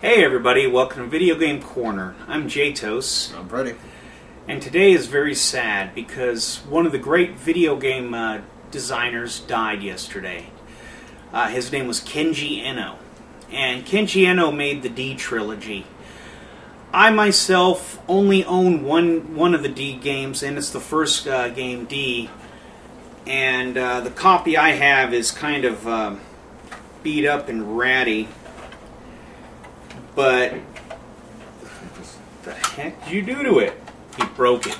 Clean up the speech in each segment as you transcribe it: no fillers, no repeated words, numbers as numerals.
Hey everybody, welcome to Video Game Corner. I'm Jatos. I'm Freddie. And today is very sad because one of the great video game designers died yesterday. His name was Kenji Eno. And Kenji Eno made the D Trilogy. I myself only own one of the D games, and it's the first game, D. And the copy I have is kind of beat up and ratty. But what the heck did you do to it? He broke it.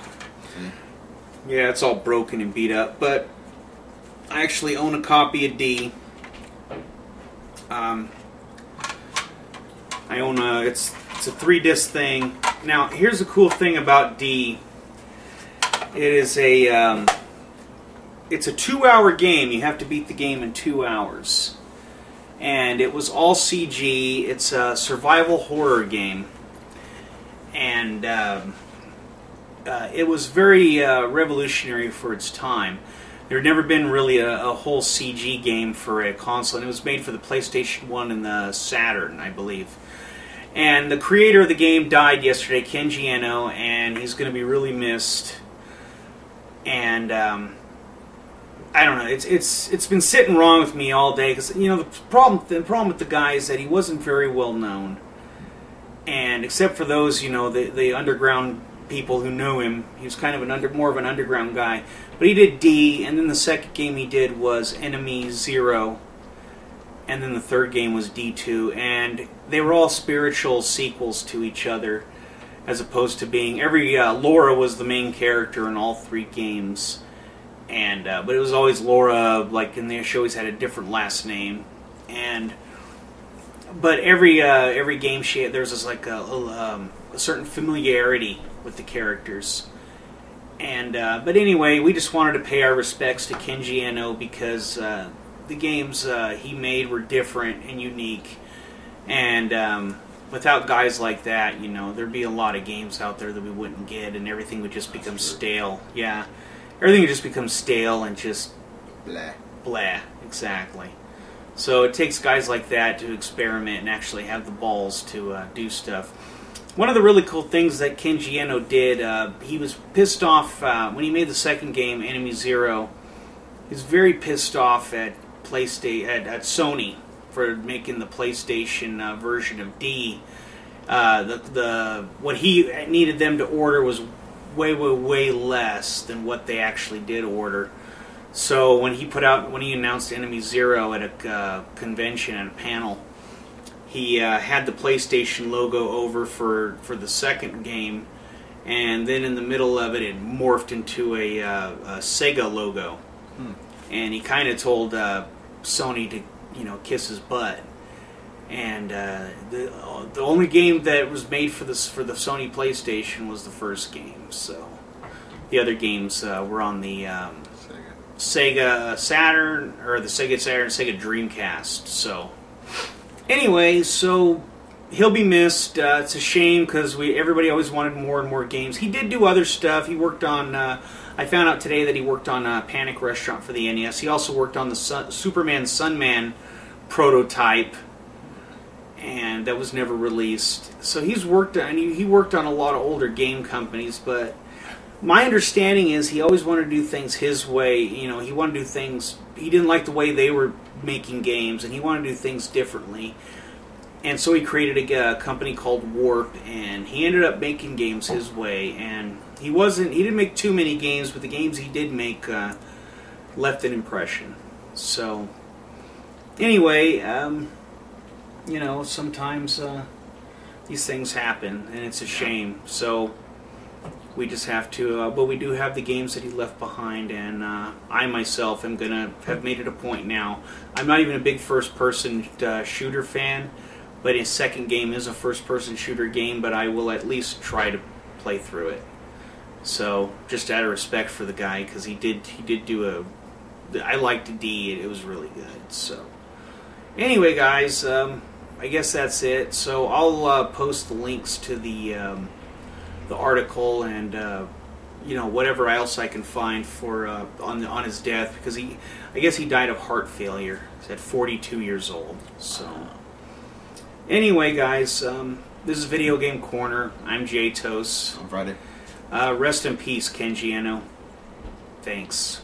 Yeah, it's all broken and beat up. But I actually own a copy of D. I own it's a 3-disc thing. Now, here's the cool thing about D. It is it's a 2-hour game. You have to beat the game in 2 hours. And it was all CG. It's a survival horror game. And it was very revolutionary for its time. There had never been really a whole CG game for a console, and it was made for the PlayStation 1 and the Saturn, I believe. And the creator of the game died yesterday, Kenji Eno, and he's going to be really missed. And I don't know. It's been sitting wrong with me all day because the problem with the guy is that he wasn't very well known, and except for those the underground people who knew him, he was kind of more of an underground guy. But he did D, and then the second game he did was Enemy Zero, and then the third game was D2, and they were all spiritual sequels to each other, as opposed to being Laura was the main character in all 3 games. And but it was always Laura, like in there. She always had a different last name, but every game there's this like a certain familiarity with the characters. And but anyway, we just wanted to pay our respects to Kenji Eno because the games he made were different and unique, and without guys like that, there'd be a lot of games out there that we wouldn't get, and everything would just become stale. Yeah. Everything would just become stale and just blah. Blah, exactly. So it takes guys like that to experiment and actually have the balls to do stuff. One of the really cool things that Kenji Eno did, he was pissed off when he made the second game, Enemy Zero. He was very pissed off at Sony for making the PlayStation version of D. What he needed them to order was way less than what they actually did order. So when he announced Enemy Zero at a convention, at a panel, he had the PlayStation logo over for the second game, and then in the middle of it, it morphed into a Sega logo. And he kind of told Sony to kiss his butt. And the only game that was made for the Sony PlayStation was the first game. So the other games were on the Sega Saturn, or the Sega Saturn, Sega Dreamcast. So anyway, so he'll be missed. It's a shame because everybody always wanted more and more games. He did do other stuff. He worked on. I found out today that he worked on Panic Restaurant for the NES. He also worked on the Superman Sunman prototype, and that was never released. So he worked on a lot of older game companies, but my understanding is he always wanted to do things his way. He wanted to do things, he didn't like the way they were making games, and he wanted to do things differently. And so he created a company called Warp, and he ended up making games his way. And he didn't make too many games, but the games he did make left an impression. So anyway, sometimes these things happen, and it's a shame. So we just have to, but we do have the games that he left behind, and I myself am going to have made it a point now. I'm not even a big first-person shooter fan, but his second game is a first-person shooter game, but I will at least try to play through it. So just out of respect for the guy, because he did do I liked D, it was really good. So anyway, guys, I guess that's it. So I'll post the links to the article and whatever else I can find for on his death, because I guess he died of heart failure. He's at 42 years old. So Anyway, guys, this is Video Game Corner. I'm J-Tos. On Friday. Rest in peace, Kenji Eno. Thanks.